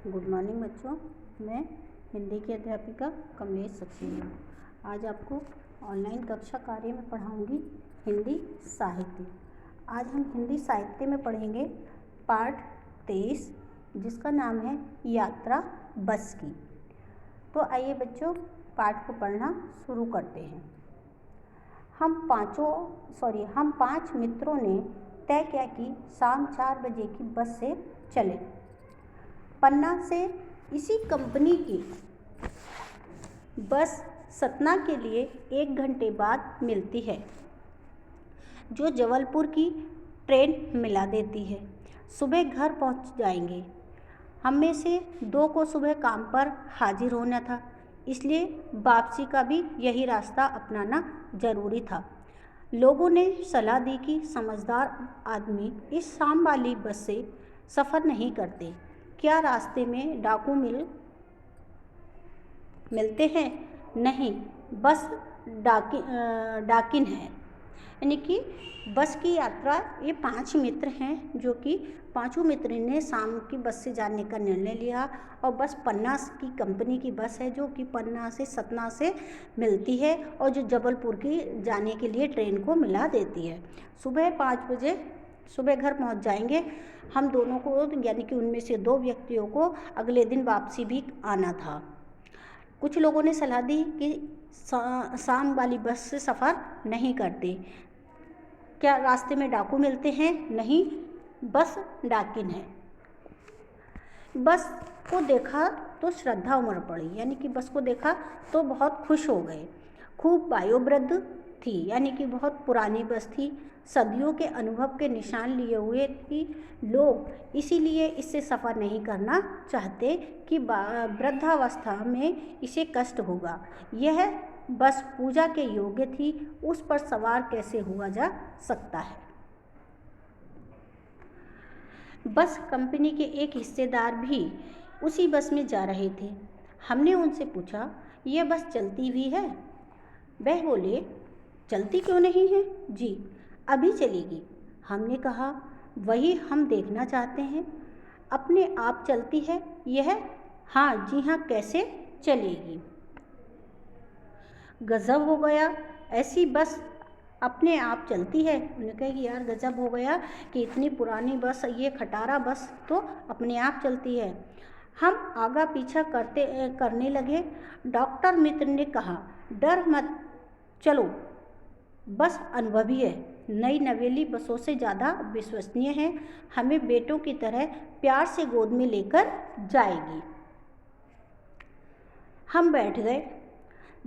Good morning बच्चों, मैं हिंदी की अध्यापिका कमलेश सक्सेना। आज आपको ऑनलाइन कक्षा कार्य में पढ़ाऊंगी हिंदी साहित्य। आज हम हिंदी साहित्य में पढ़ेंगे पाठ 23, जिसका नाम है यात्रा बस की। तो आइए बच्चों, पाठ को पढ़ना शुरू करते हैं। हम 5 मित्रों ने तय किया कि शाम 4 बजे की बस से चले। पन्ना से इसी कंपनी की बस सतना के लिए 1 घंटे बाद मिलती है, जो जबलपुर की ट्रेन मिला देती है। सुबह घर पहुंच जाएंगे। हम में से 2 को सुबह काम पर हाजिर होना था, इसलिए वापसी का भी यही रास्ता अपनाना जरूरी था। लोगों ने सलाह दी कि समझदार आदमी इस शाम वाली बस से सफ़र नहीं करते। क्या रास्ते में डाकू मिलते हैं? नहीं, बस डाकिन है। यानी कि बस की यात्रा, ये 5 मित्र हैं, जो कि 5 मित्र ने शाम की बस से जाने का निर्णय लिया। और बस पन्ना की कंपनी की बस है, जो कि पन्ना से सतना से मिलती है और जो जबलपुर की जाने के लिए ट्रेन को मिला देती है। सुबह 5 बजे सुबह घर पहुंच जाएंगे। हम दोनों को, यानी कि उनमें से 2 व्यक्तियों को अगले दिन वापसी भी आना था। कुछ लोगों ने सलाह दी कि शाम वाली बस से सफ़र नहीं करते। क्या रास्ते में डाकू मिलते हैं? नहीं, बस डाकिन है। बस को देखा तो श्रद्धा उमड़ पड़ी, यानी कि बस को देखा तो बहुत खुश हो गए। खूब वयोवृद्ध थी, यानी कि बहुत पुरानी बस थी। सदियों के अनुभव के निशान लिए हुए थी। लोग इसीलिए इससे सफ़र नहीं करना चाहते कि वृद्धावस्था में इसे कष्ट होगा। यह बस पूजा के योग्य थी, उस पर सवार कैसे हुआ जा सकता है। बस कंपनी के एक हिस्सेदार भी उसी बस में जा रहे थे। हमने उनसे पूछा, यह बस चलती भी है? वह बोले, चलती क्यों नहीं है जी, अभी चलेगी। हमने कहा, वही हम देखना चाहते हैं। अपने आप चलती है यह? हाँ जी हाँ, कैसे चलेगी? गजब हो गया, ऐसी बस अपने आप चलती है। उन्होंने कहा कि यार गजब हो गया कि इतनी पुरानी बस, ये खटारा बस तो अपने आप चलती है। हम आगा पीछा करने लगे। डॉक्टर मित्र ने कहा, डर मत, चलो, बस अनुभवी है, नई नवेली बसों से ज़्यादा विश्वसनीय है, हमें बेटों की तरह प्यार से गोद में लेकर जाएगी। हम बैठ गए।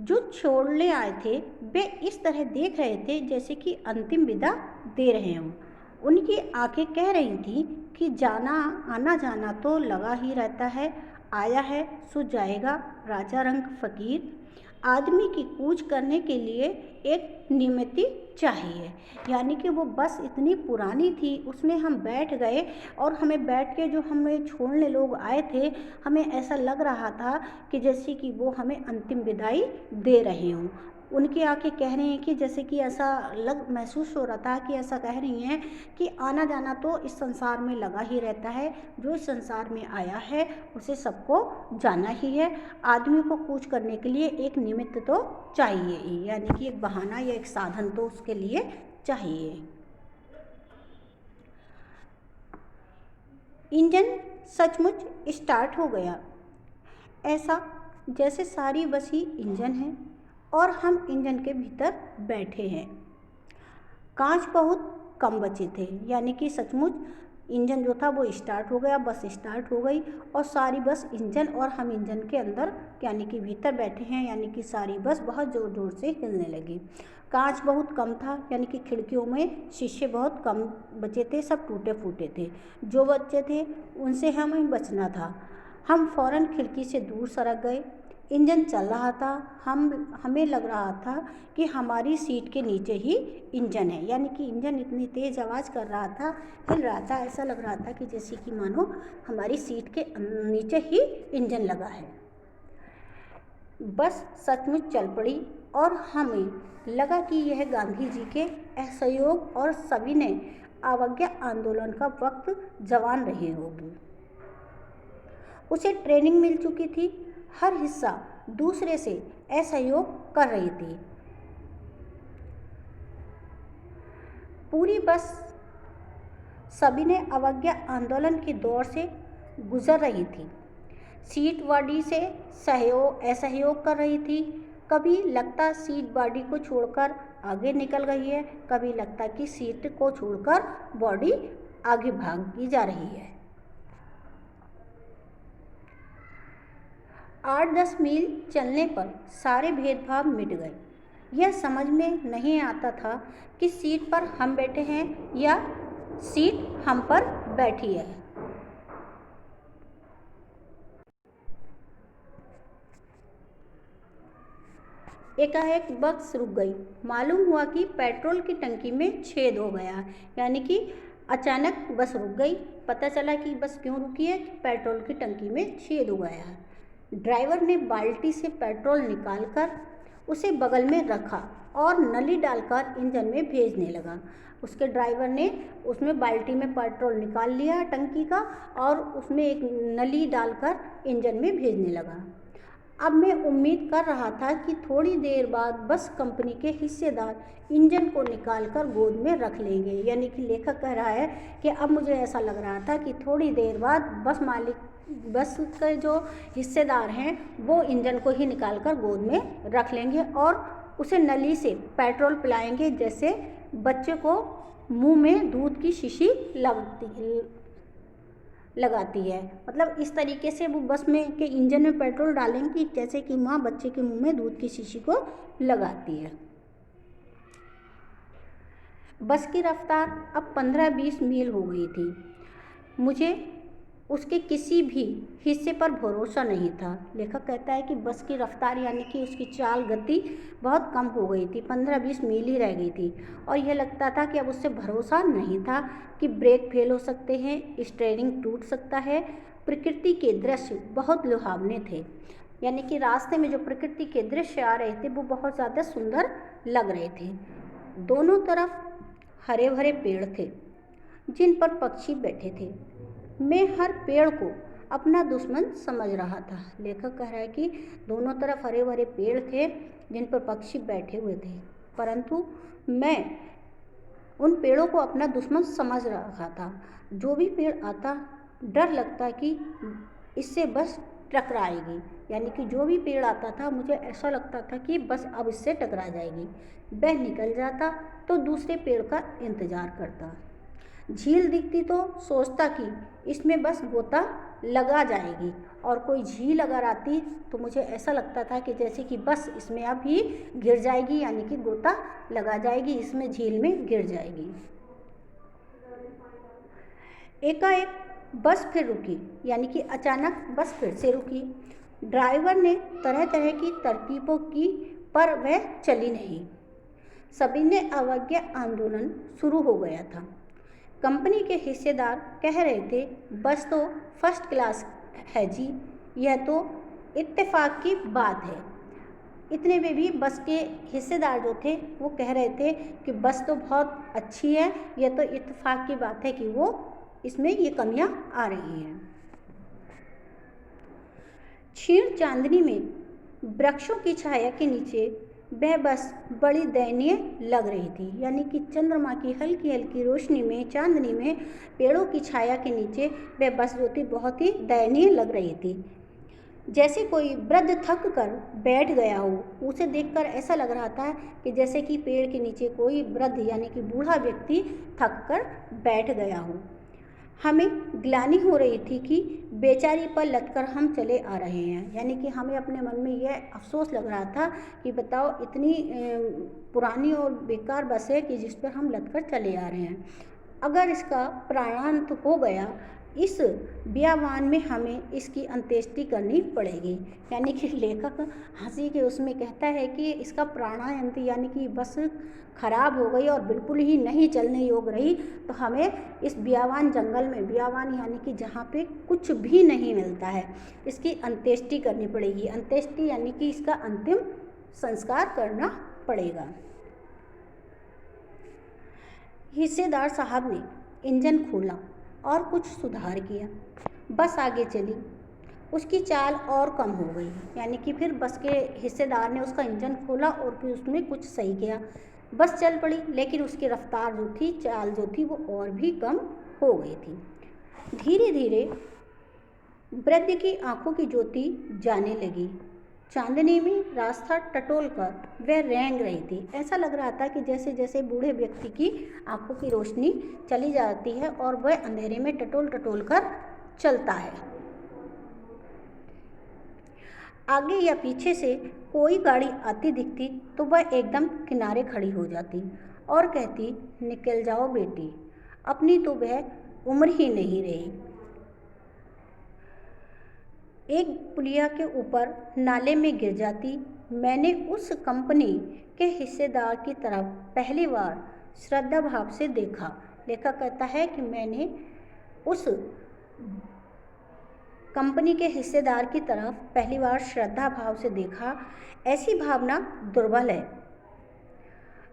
जो छोड़ने आए थे वे इस तरह देख रहे थे जैसे कि अंतिम विदा दे रहे हों। उनकी आंखें कह रही थी कि आना जाना तो लगा ही रहता है, आया है सो जाएगा। राजा रंग फकीर। आदमी की कूच करने के लिए एक नियमिति चाहिए। यानी कि वो बस इतनी पुरानी थी, उसमें हम बैठ गए और हमें बैठ के जो हमें छोड़ने लोग आए थे, हमें ऐसा लग रहा था कि जैसे कि वो हमें अंतिम विदाई दे रहे हों। उनकी आंखें कह रही हैं कि जैसे कि ऐसा महसूस हो रहा था कि ऐसा कह रही हैं कि आना जाना तो इस संसार में लगा ही रहता है, जो इस संसार में आया है उसे सबको जाना ही है। आदमी को कूच करने के लिए एक निमित्त तो चाहिए ही, यानी कि एक बहाना या एक साधन तो उसके लिए चाहिए। इंजन सचमुच स्टार्ट हो गया, ऐसा जैसे सारी बस ही इंजन है और हम इंजन के भीतर बैठे हैं। कांच बहुत कम बचे थे, यानी कि सचमुच इंजन जो था वो स्टार्ट हो गया, बस स्टार्ट हो गई और सारी बस इंजन और हम इंजन के अंदर यानी कि भीतर बैठे हैं, यानी कि सारी बस बहुत ज़ोर ज़ोर से हिलने लगी। कांच बहुत कम था, यानी कि खिड़कियों में शीशे बहुत कम बचे थे, सब टूटे फूटे थे। जो बच्चे थे उनसे हमें बचना था। हम फौरन खिड़की से दूर सरक गए। इंजन चल रहा था, हमें लग रहा था कि हमारी सीट के नीचे ही इंजन है, यानी कि इंजन इतनी तेज़ आवाज़ कर रहा था, हिल रहा था, ऐसा लग रहा था कि जैसे कि मानो हमारी सीट के नीचे ही इंजन लगा है। बस सचमुच चल पड़ी और हमें लगा कि यह गांधी जी के असहयोग और सविनय अवज्ञा आंदोलन का वक्त जवान रही होगी। उसे ट्रेनिंग मिल चुकी थी, हर हिस्सा दूसरे से असहयोग कर रही थी। पूरी बस सविनय अवज्ञा आंदोलन के दौर से गुजर रही थी। सीट बॉडी से असहयोग कर रही थी। कभी लगता सीट बॉडी को छोड़कर आगे निकल गई है, कभी लगता कि सीट को छोड़कर बॉडी आगे भागी जा रही है। 8-10 मील चलने पर सारे भेदभाव मिट गए। यह समझ में नहीं आता था कि सीट पर हम बैठे हैं या सीट हम पर बैठी है। एकाएक बस रुक गई। मालूम हुआ कि पेट्रोल की टंकी में छेद हो गया, यानी कि अचानक बस रुक गई। पता चला कि बस क्यों रुकी है, पेट्रोल की टंकी में छेद हो गया है। ड्राइवर ने बाल्टी से पेट्रोल निकालकर उसे बगल में रखा और नली डालकर इंजन में भेजने लगा। उसके ड्राइवर ने उसमें बाल्टी में पेट्रोल निकाल लिया टंकी का और उसमें एक नली डालकर इंजन में भेजने लगा। अब मैं उम्मीद कर रहा था कि थोड़ी देर बाद बस कंपनी के हिस्सेदार इंजन को निकालकर गोद में रख लेंगे। यानी कि लेखक कह रहा है कि अब मुझे ऐसा लग रहा था कि थोड़ी देर बाद बस के जो हिस्सेदार हैं वो इंजन को ही निकालकर गोद में रख लेंगे और उसे नली से पेट्रोल पिलाएंगे, जैसे बच्चे को मुंह में दूध की शीशी लगाती है। मतलब इस तरीके से वो बस में के इंजन में पेट्रोल डालेंगी जैसे कि माँ बच्चे के मुंह में दूध की शीशी को लगाती है। बस की रफ्तार अब 15-20 मील हो गई थी। मुझे उसके किसी भी हिस्से पर भरोसा नहीं था। लेखक कहता है कि बस की रफ्तार यानी कि उसकी चाल गति बहुत कम हो गई थी, 15-20 मील ही रह गई थी और यह लगता था कि अब उससे भरोसा नहीं था कि ब्रेक फेल हो सकते हैं, स्टीयरिंग टूट सकता है। प्रकृति के दृश्य बहुत लुभावने थे, यानी कि रास्ते में जो प्रकृति के दृश्य आ रहे थे वो बहुत ज़्यादा सुंदर लग रहे थे। दोनों तरफ हरे भरे पेड़ थे जिन पर पक्षी बैठे थे। मैं हर पेड़ को अपना दुश्मन समझ रहा था। लेखक कह रहा है कि दोनों तरफ हरे भरे पेड़ थे जिन पर पक्षी बैठे हुए थे, परंतु मैं उन पेड़ों को अपना दुश्मन समझ रहा था। जो भी पेड़ आता डर लगता कि इससे बस टकराएगी, यानी कि जो भी पेड़ आता था मुझे ऐसा लगता था कि बस अब इससे टकरा जाएगी। वह निकल जाता तो दूसरे पेड़ का इंतज़ार करता। झील दिखती तो सोचता कि इसमें बस गोता लगा जाएगी, और कोई झील अगर आती तो मुझे ऐसा लगता था कि जैसे कि बस इसमें अब ही गिर जाएगी, यानी कि गोता लगा जाएगी, इसमें झील में गिर जाएगी। एकाएक बस फिर रुकी, यानी कि अचानक बस फिर से रुकी। ड्राइवर ने तरह तरह की तरकीबों की पर वह चली नहीं। सविनय अवज्ञा आंदोलन शुरू हो गया था। कंपनी के हिस्सेदार कह रहे थे बस तो फर्स्ट क्लास है जी, यह तो इत्तेफाक की बात है। इतने में भी बस के हिस्सेदार जो थे वो कह रहे थे कि बस तो बहुत अच्छी है, यह तो इत्तेफाक की बात है कि वो इसमें ये कमियां आ रही हैं। क्षीण चांदनी में वृक्षों की छाया के नीचे वह बस बड़ी दयनीय लग रही थी, यानी कि चंद्रमा की हल्की हल्की रोशनी में, चांदनी में, पेड़ों की छाया के नीचे वह बस जो थी बहुत ही दयनीय लग रही थी। जैसे कोई वृद्ध थक कर बैठ गया हो। उसे देखकर ऐसा लग रहा था कि जैसे कि पेड़ के नीचे कोई वृद्ध यानी कि बूढ़ा व्यक्ति थक कर बैठ गया हो। हमें ग्लानि हो रही थी कि बेचारी पर लटकर हम चले आ रहे हैं, यानी कि हमें अपने मन में यह अफसोस लग रहा था कि बताओ इतनी पुरानी और बेकार बस है कि जिस पर हम लटकर चले आ रहे हैं। अगर इसका प्राणांत हो गया, इस बियावान में हमें इसकी अंत्येष्टि करनी पड़ेगी। यानी कि लेखक हंसी के उसमें कहता है कि इसका प्राणांत यानी कि बस खराब हो गई और बिल्कुल ही नहीं चलने योग्य रही, तो हमें इस बियावान जंगल में, बियावान यानी कि जहाँ पे कुछ भी नहीं मिलता है, इसकी अंत्येष्टि करनी पड़ेगी। अंत्येष्टि यानी कि इसका अंतिम संस्कार करना पड़ेगा। हिस्सेदार साहब ने इंजन खोला और कुछ सुधार किया। बस आगे चली। उसकी चाल और कम हो गई, यानी कि फिर बस के हिस्सेदार ने उसका इंजन खोला और फिर उसमें कुछ सही किया। बस चल पड़ी, लेकिन उसकी रफ्तार जो थी, चाल जो थी, वो और भी कम हो गई थी। धीरे धीरे वृद्ध की आंखों की ज्योति जाने लगी। चांदनी में रास्ता टटोल कर वह रेंग रही थी। ऐसा लग रहा था कि जैसे जैसे बूढ़े व्यक्ति की आंखों की रोशनी चली जाती है और वह अंधेरे में टटोल टटोल कर चलता है। आगे या पीछे से कोई गाड़ी आती दिखती तो वह एकदम किनारे खड़ी हो जाती और कहती, निकल जाओ बेटी, अपनी तो वह उम्र ही नहीं रही। एक पुलिया के ऊपर नाले में गिर जाती। मैंने उस कंपनी के हिस्सेदार की तरफ पहली बार श्रद्धा भाव से देखा। लेखक कहता है कि मैंने उस कंपनी के हिस्सेदार की तरफ पहली बार श्रद्धा भाव से देखा। ऐसी भावना दुर्बल है,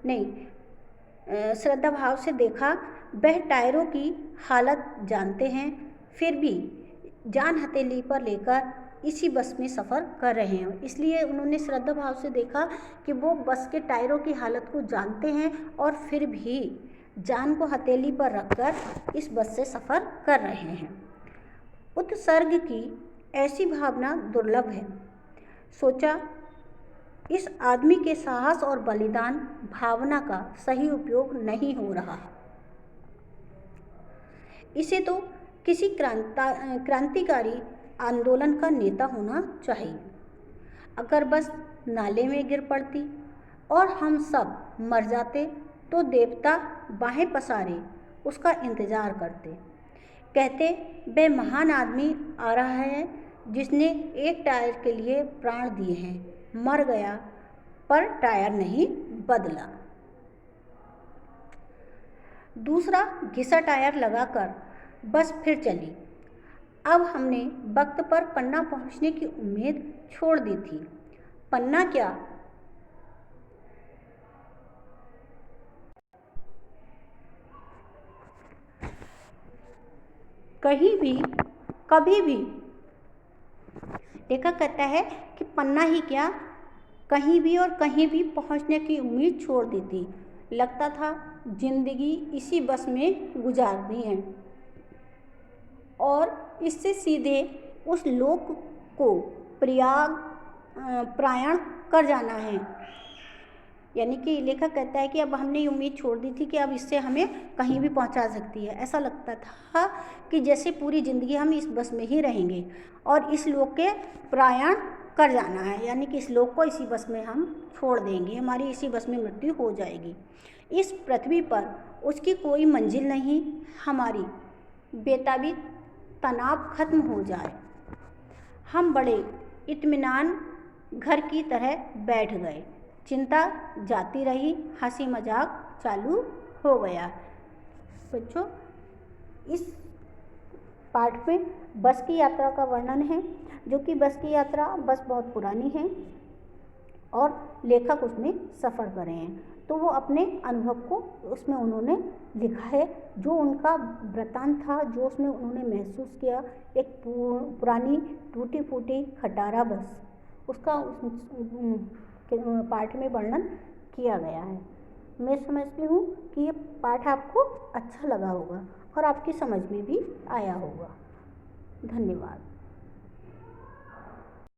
नहीं, श्रद्धा भाव से देखा। वह टायरों की हालत जानते हैं, फिर भी जान हथेली पर लेकर इसी बस में सफ़र कर रहे हैं। इसलिए उन्होंने श्रद्धा भाव से देखा कि वो बस के टायरों की हालत को जानते हैं और फिर भी जान को हथेली पर रखकर इस बस से सफ़र कर रहे हैं। उत्सर्ग की ऐसी भावना दुर्लभ है। सोचा, इस आदमी के साहस और बलिदान भावना का सही उपयोग नहीं हो रहा। इसे तो किसी क्रांतिकारी आंदोलन का नेता होना चाहिए। अगर बस नाले में गिर पड़ती और हम सब मर जाते तो देवता बाहें पसारे उसका इंतज़ार करते, कहते, वह महान आदमी आ रहा है जिसने एक टायर के लिए प्राण दिए हैं, मर गया पर टायर नहीं बदला। दूसरा घिसा टायर लगाकर बस फिर चली। अब हमने वक्त पर पन्ना पहुंचने की उम्मीद छोड़ दी थी। पन्ना क्या, कहीं भी कभी भी, लेखक कहता है कि पन्ना ही क्या, कहीं भी और कहीं भी पहुंचने की उम्मीद छोड़ दी थी। लगता था जिंदगी इसी बस में गुजारनी है और इससे सीधे उस लोक को प्रयाण कर जाना है। यानी कि लेखक कहता है कि अब हमने ये उम्मीद छोड़ दी थी कि अब इससे हमें कहीं भी पहुंचा सकती है। ऐसा लगता था कि जैसे पूरी ज़िंदगी हम इस बस में ही रहेंगे और इस लोक के प्रयाण कर जाना है, यानी कि इस लोक को इसी बस में हम छोड़ देंगे, हमारी इसी बस में मृत्यु हो जाएगी। इस पृथ्वी पर उसकी कोई मंजिल नहीं, हमारी बेताबी तनाव खत्म हो जाए। हम बड़े इत्मीनान घर की तरह बैठ गए। चिंता जाती रही, हंसी मजाक चालू हो गया। बच्चों, इस पाठ में बस की यात्रा का वर्णन है, जो कि बस की यात्रा, बस बहुत पुरानी है और लेखक उसमें सफ़र कर रहे हैं, तो वो अपने अनुभव को उसमें उन्होंने लिखा है। जो उनका वृत्तांत था, जो उसमें उन्होंने महसूस किया, एक पुरानी टूटी फूटी खटारा बस, उसका उस पाठ में वर्णन किया गया है। मैं समझती हूँ कि ये पाठ आपको अच्छा लगा होगा और आपकी समझ में भी आया होगा। धन्यवाद।